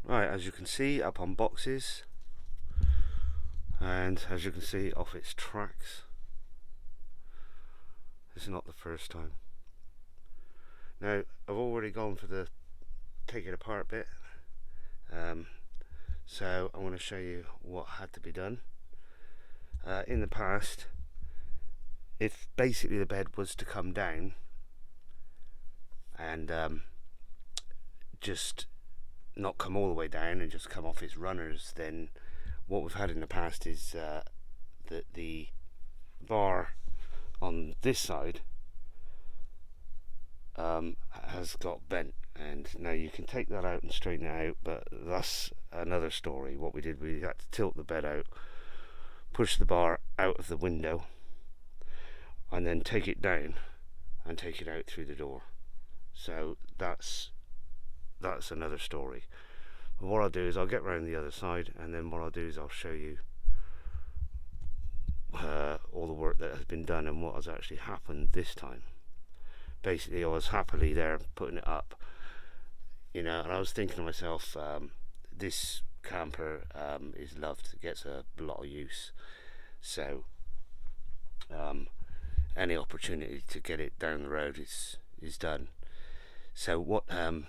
Right, as you can see, up on boxes, and as you can see, off its tracks. This is not the first time. Now, I've already gone for the take it apart bit, so I want to show you what had to be done. In the past, if basically the bed was to come down and just not come all the way down and just come off its runners, then what we've had in the past is that the bar on this side has got bent, and now you can take that out and straighten it out, but that's another story. What we did, we had to tilt the bed out, push the bar out of the window, and then take it down and take it out through the door. So that's another story. But what I'll do is I'll get round the other side, and then what I'll do is I'll show you all the work that has been done and what has actually happened this time. Basically, I was happily there putting it up, you know, and I was thinking to myself, this camper is loved, it gets a lot of use, so any opportunity to get it down the road is done. So what I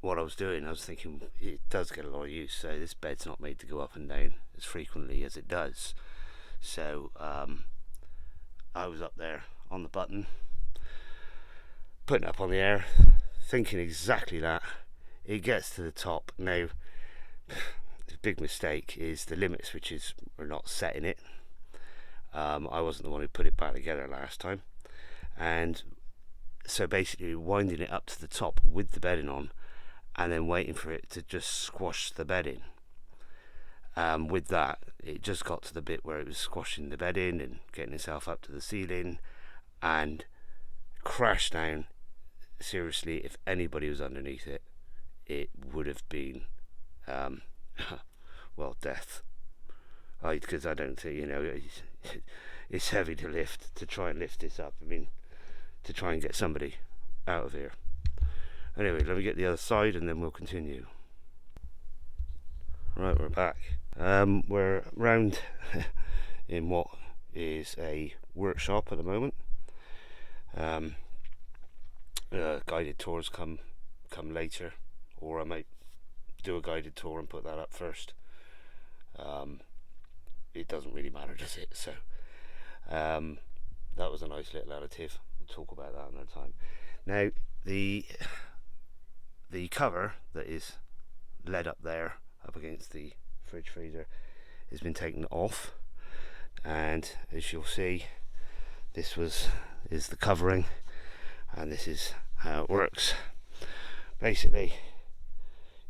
was doing, I was thinking it does get a lot of use, so this bed's not made to go up and down as frequently as it does. So I was up there on the button, putting it up on the air, thinking exactly that. It gets to the top. Now, the big mistake is the limit switches were not set in it. I wasn't the one who put it back together last time, and so basically winding it up to the top with the bedding on, and then waiting for it to just squash the bedding. With that, it just got to the bit where it was squashing the bed in and getting itself up to the ceiling and crashed down. Seriously, if anybody was underneath it, it would have been well, death. Because I don't think, you know, it's heavy to lift, to try and lift this up. I mean, to try and get somebody out of here. Anyway, let me get the other side and then we'll continue. Right, we're back. We're round in what is a workshop at the moment. Guided tours come later, or I might do a guided tour and put that up first. It doesn't really matter, does it? So that was a nice little additive. We'll talk about that another time. Now the cover that is led up there, up against the fridge freezer, has been taken off, and as you'll see, this is the covering, and this is how it works. Basically,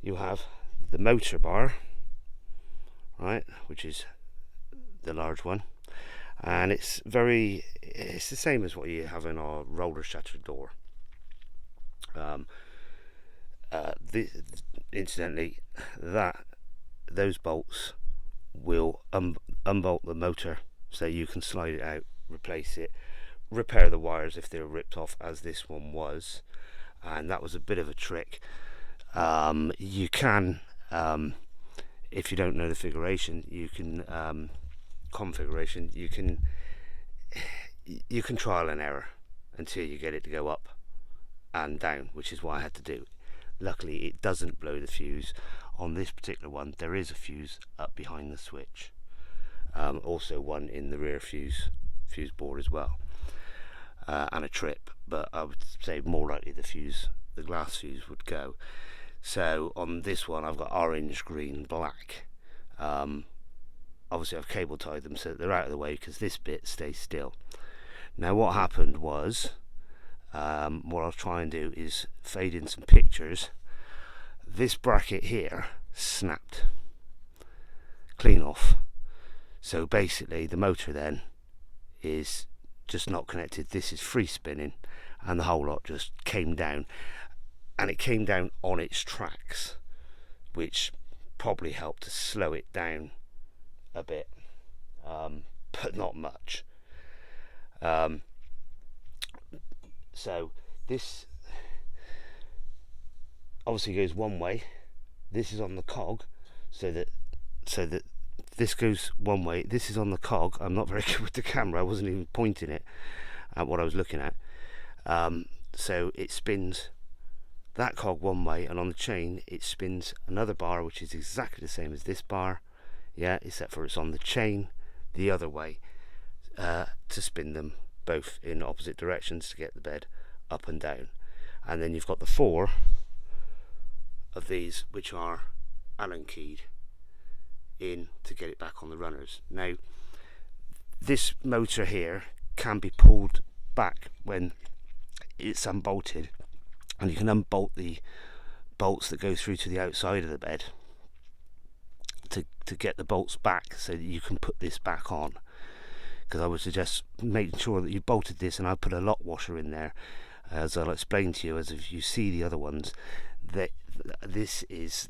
you have the motor bar, right, which is the large one, and it's the same as what you have in our roller shutter door. Incidentally, those bolts will unbolt the motor, so you can slide it out, replace it, repair the wires if they were ripped off, as this one was, and that was a bit of a trick. You can, if you don't know the configuration, you can trial and error until you get it to go up and down, which is what I had to do. Luckily, it doesn't blow the fuse. On this particular one, there is a fuse up behind the switch, also one in the rear fuse board as well, and a trip, but I would say more likely the glass fuse would go. So on this one, I've got orange, green, black. Obviously I've cable tied them so that they're out of the way, because this bit stays still. Now what happened was, what I'll try and do is fade in some pictures. This bracket here snapped clean off, so basically the motor then is just not connected. This is free spinning, and the whole lot just came down, and it came down on its tracks, which probably helped to slow it down a bit. but not much. So this obviously goes one way. This is on the cog, so that this goes one way. This is on the cog. I'm not very good with the camera. I wasn't even pointing it at what I was looking at. So it spins that cog one way, and on the chain it spins another bar which is exactly the same as this bar, yeah, except for it's on the chain the other way, to spin them both in opposite directions to get the bed up and down. And then you've got the 4 of these which are Allen keyed in to get it back on the runners. Now this motor here can be pulled back when it's unbolted, and you can unbolt the bolts that go through to the outside of the bed to get the bolts back, so that you can put this back on. Because I would suggest making sure that you bolted this, and I put a lock washer in there, as I'll explain to you as if you see the other ones, that this is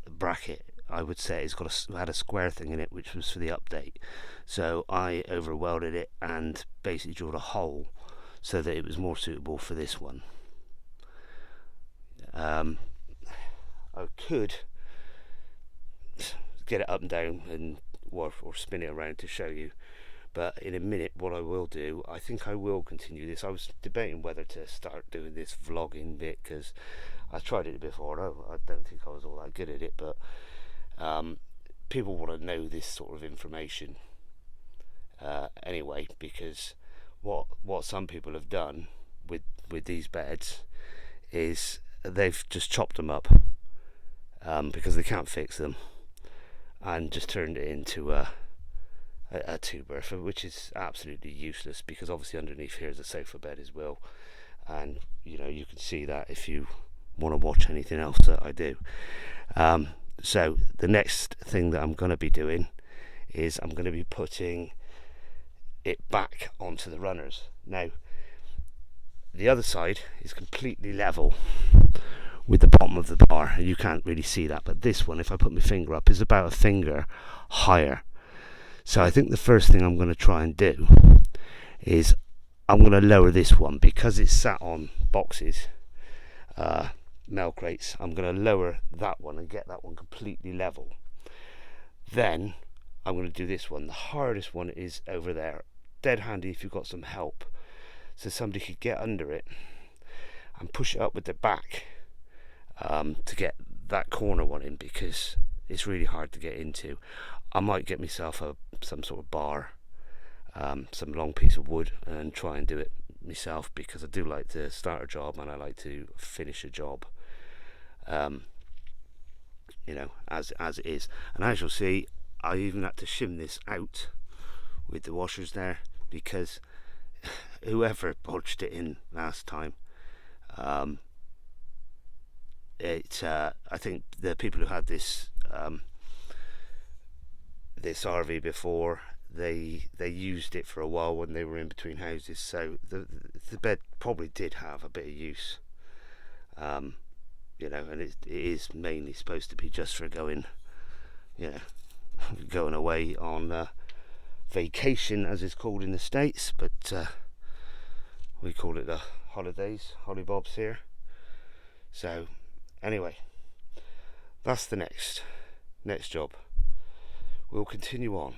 a bracket. I would say it's got had a square thing in it, which was for the update. So I over welded it and basically drilled a hole so that it was more suitable for this one. I could get it up and down and or spin it around to show you, but in a minute what I will do, I think I will continue this. I was debating whether to start doing this vlogging bit, because I tried it before. I don't think I was all that good at it, but people want to know this sort of information anyway, because what some people have done with these beds is they've just chopped them up because they can't fix them, and just turned it into a 2-berther, which is absolutely useless, because obviously underneath here is a sofa bed as well, and you know, you can see that if you want to watch anything else that I do. So the next thing that I'm going to be doing is I'm going to be putting it back onto the runners. Now the other side is completely level with the bottom of the bar, and you can't really see that, but this one, if I put my finger up, is about a finger higher. So I think the first thing I'm going to try and do is I'm going to lower this one, because it's sat on boxes, mail crates. I'm going to lower that one and get that one completely level. Then I'm going to do this one. The hardest one is over there. Dead handy if you've got some help, so somebody could get under it and push it up with their back to get that corner one in, because it's really hard to get into. I might get myself some sort of bar, some long piece of wood, and try and do it myself, because I do like to start a job and I like to finish a job, you know, as it is. And as you'll see, I even had to shim this out with the washers there, because whoever bodged it in last time, I think the people who had this this RV before, they used it for a while when they were in between houses, so the bed probably did have a bit of use, you know, and it is mainly supposed to be just for going, you know, going away on vacation, as it's called in the States, but we call it the holidays, hollybobs here. So anyway, that's the next job. We'll continue on.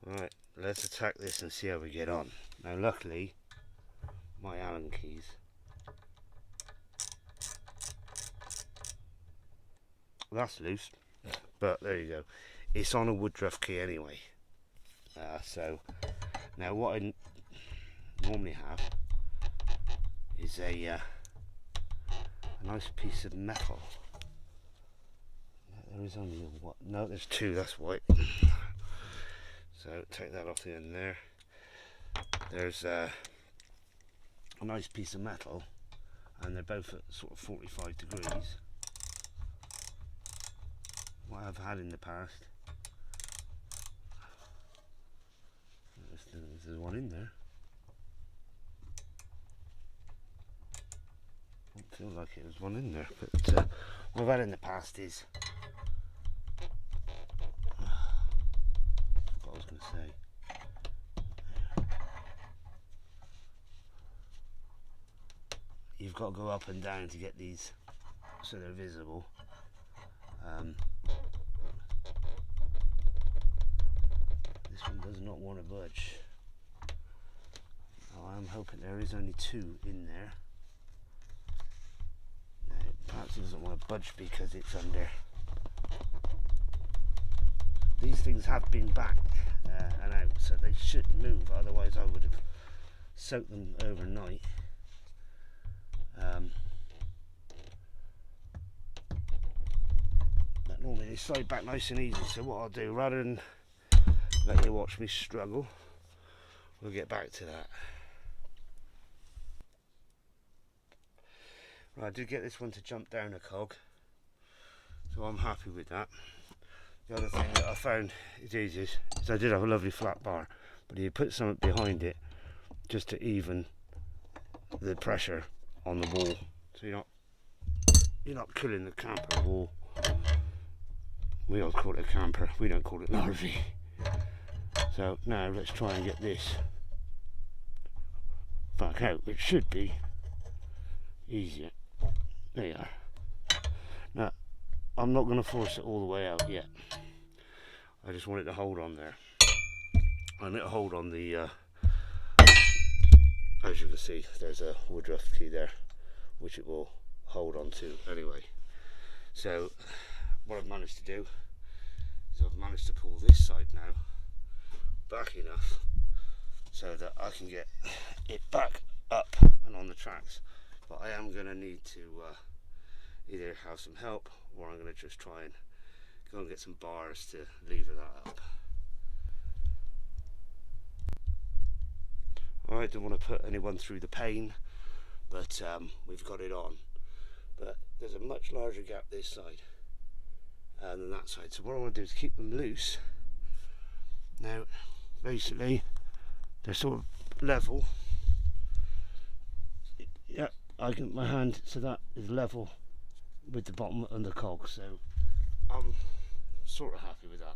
Right, let's attack this and see how we get on. Now luckily, my Allen keys, that's loose, but there you go. It's on a Woodruff key anyway. So now what I normally have is a nice piece of metal. There is only one. No, there's two. That's white. So take that off the end there. There's a nice piece of metal, and they're both at sort of 45 degrees. What I've had in the past. There's one in there. Don't feel like it was one in there, but what I've had in the past is you've got to go up and down to get these so they're visible. This one does not want to budge. Oh, I'm hoping there is only 2 in there. No, perhaps it doesn't want to budge because it's under. These things have been back and out, so they should move, otherwise I would have soaked them overnight. But normally they slide back nice and easy, so what I'll do, rather than let you watch me struggle, we'll get back to that. Right, I did get this one to jump down a cog, so I'm happy with that. The other thing that I found is easy is I did have a lovely flat bar, but you put something behind it just to even the pressure on the wall, so you're not killing the camper wall. We all call it a camper, we don't call it an RV. So now let's try and get this back out, which should be easier. There you are. Now I'm not going to force it all the way out yet. I just want it to hold on there. And it'll hold on the, as you can see, there's a woodruff key there, which it will hold on to anyway. So what I've managed to do is I've managed to pull this side now back enough so that I can get it back up and on the tracks. But I am going to need to either have some help, or I'm going to just try and go and get some bars to lever that up. I don't want to put anyone through the pain, but we've got it on. But there's a much larger gap this side than that side, so what I want to do is keep them loose. Now basically they're sort of level. Yeah, I get my hand so that is level with the bottom and the cog, so I'm sort of happy with that.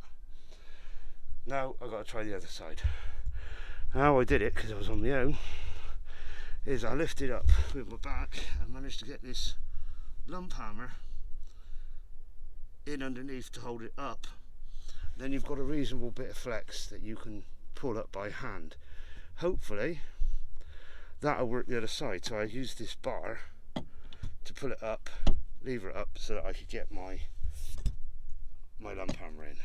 Now I've got to try the other side. How I did it, because I was on my own, is I lifted up with my back and managed to get this lump hammer in underneath to hold it up. Then you've got a reasonable bit of flex that you can pull up by hand. Hopefully that'll work the other side. So I used this bar to pull it up, lever it up, so that I could get my lump hammer in.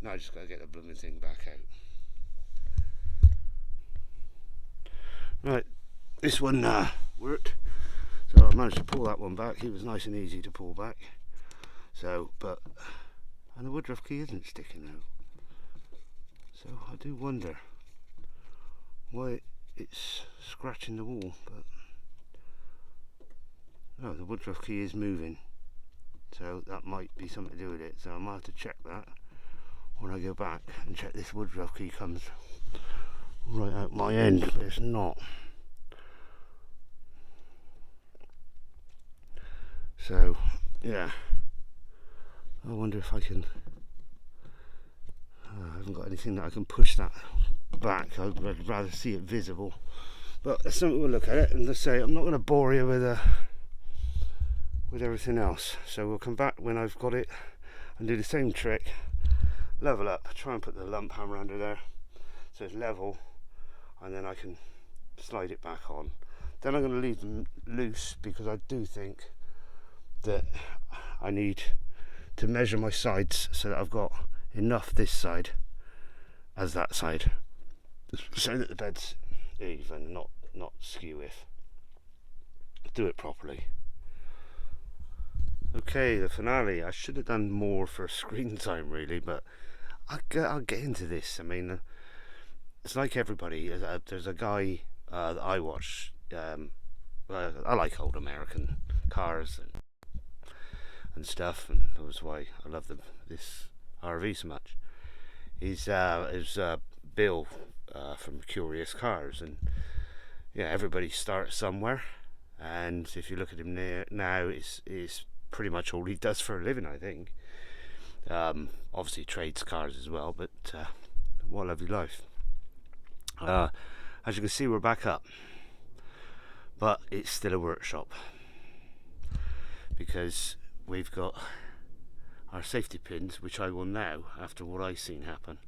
Now I just got to get the blooming thing back out. Right, this one worked, so I managed to pull that one back. It was nice and easy to pull back. So, and the woodruff key isn't sticking out. So I do wonder why it's scratching the wall, but no, the woodruff key is moving. So that might be something to do with it. So I might have to check that when I go back and check this woodruff key comes right out my end, but it's not. So yeah, I wonder if I can, I haven't got anything that I can push that back. I'd rather see it visible, but that's something we'll look at it. And let's say I'm not going to bore you with everything else, so we'll come back when I've got it and do the same trick. Level up, try and put the lump hammer under there so it's level, and then I can slide it back on. Then I'm going to leave them loose, because I do think that I need to measure my sides so that I've got enough this side as that side, so that the bed's even, not skew-if. Do it properly. Okay, the finale. I should have done more for screen time really, but I'll get into this. I mean, it's like everybody. There's a guy that I watch. I like old American cars and stuff, and that was why I love this RV so much. He's Bill from Curious Cars, and yeah, everybody starts somewhere, and if you look at him now, it's pretty much all he does for a living, I think. Obviously trades cars as well, but what a lovely life. As you can see, we're back up, but it's still a workshop because we've got our safety pins, which I will now, after what I've seen happen,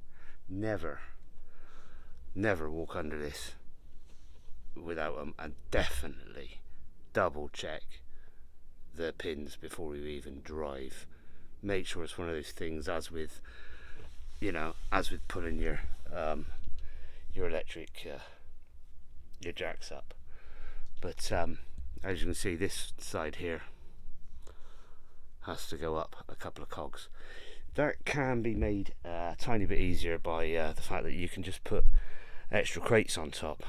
never walk under this without them, and definitely double check the pins before you even drive. Make sure it's one of those things, as with putting your electric your jacks up. But as you can see, this side here has to go up a couple of cogs. That can be made a tiny bit easier by the fact that you can just put extra crates on top.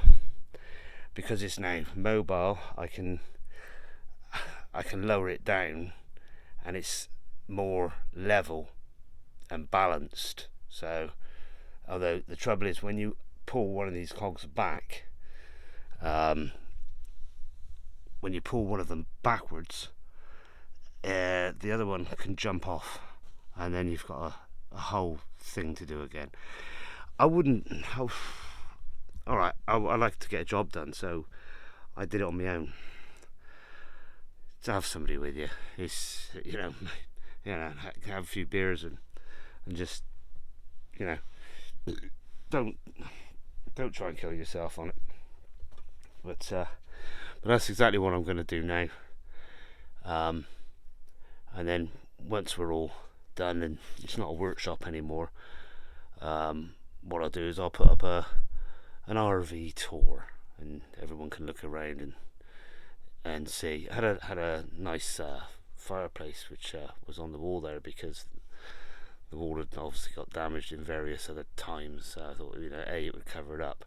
Because it's now mobile, I can lower it down and it's more level and balanced. So although the trouble is, when you pull one of these cogs back, when you pull one of them backwards, the other one can jump off, and then you've got a whole thing to do again. I like to get a job done, so I did it on my own. To have somebody with you is, have a few beers and just, don't try and kill yourself on it. But that's exactly what I'm going to do now. And then once we're all done and it's not a workshop anymore, what I'll do is I'll put up an RV tour, and everyone can look around and see. I had a nice fireplace which was on the wall there, because the wall had obviously got damaged in various other times, so I thought, it would cover it up.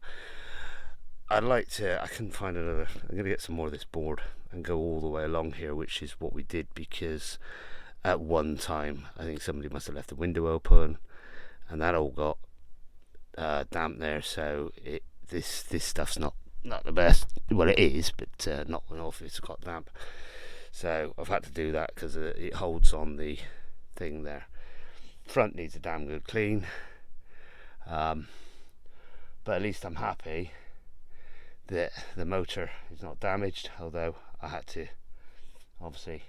I couldn't find another. I'm going to get some more of this board and go all the way along here, which is what we did, because at one time I think somebody must have left the window open and that all got damp there. So this stuff's not the best. Well, it is, but not enough if it's got damp. So I've had to do that because it holds on the thing there. Front needs a damn good clean, but at least I'm happy that the motor is not damaged, although I had to obviously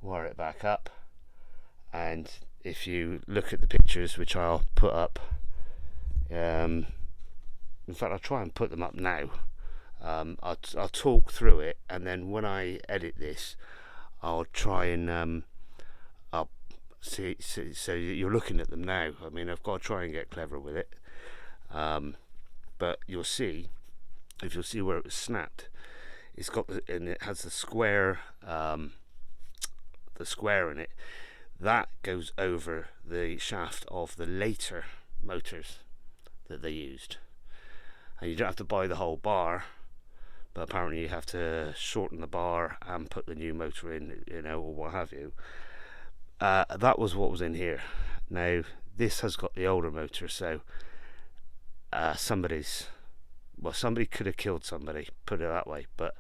wire it back up. And if you look at the pictures, which I'll put up, in fact I'll try and put them up now, I'll talk through it, and then when I edit this I'll try and I'll see so you're looking at them now. I mean, I've got to try and get clever with it, but you'll see, if you'll see where it was snapped, it's got and it has the square in it that goes over the shaft of the later motors that they used. And you don't have to buy the whole bar, but apparently you have to shorten the bar and put the new motor in, or what have you. That was what was in here. Now this has got the older motor, so somebody could have killed somebody, put it that way. But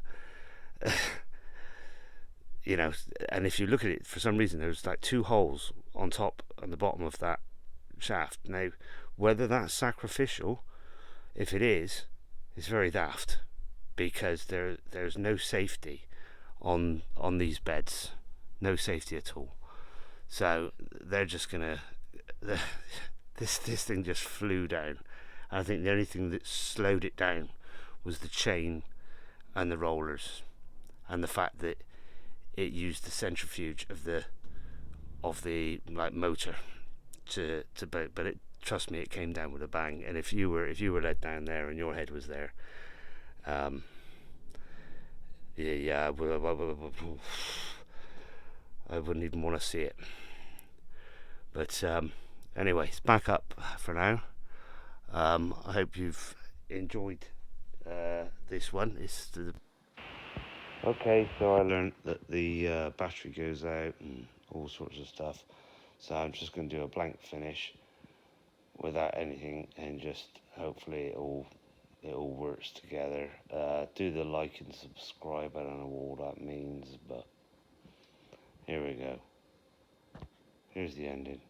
and if you look at it, for some reason there's like two holes on top and the bottom of that shaft. Now whether that's sacrificial, if it is, it's very daft, because there's no safety on these beds, no safety at all. So they're just gonna this thing just flew down. I think the only thing that slowed it down was the chain and the rollers, and the fact that it used the centrifuge of the motor to but it, trust me, it came down with a bang. And if you were led down there and your head was there, I wouldn't even want to see it. But anyway, it's back up for now. I hope you've enjoyed this one. Okay, so I learned that the battery goes out and all sorts of stuff, so I'm just going to do a blank finish without anything, and just hopefully it all works together. Do the like and subscribe. I don't know what all that means, but here we go. Here's the ending.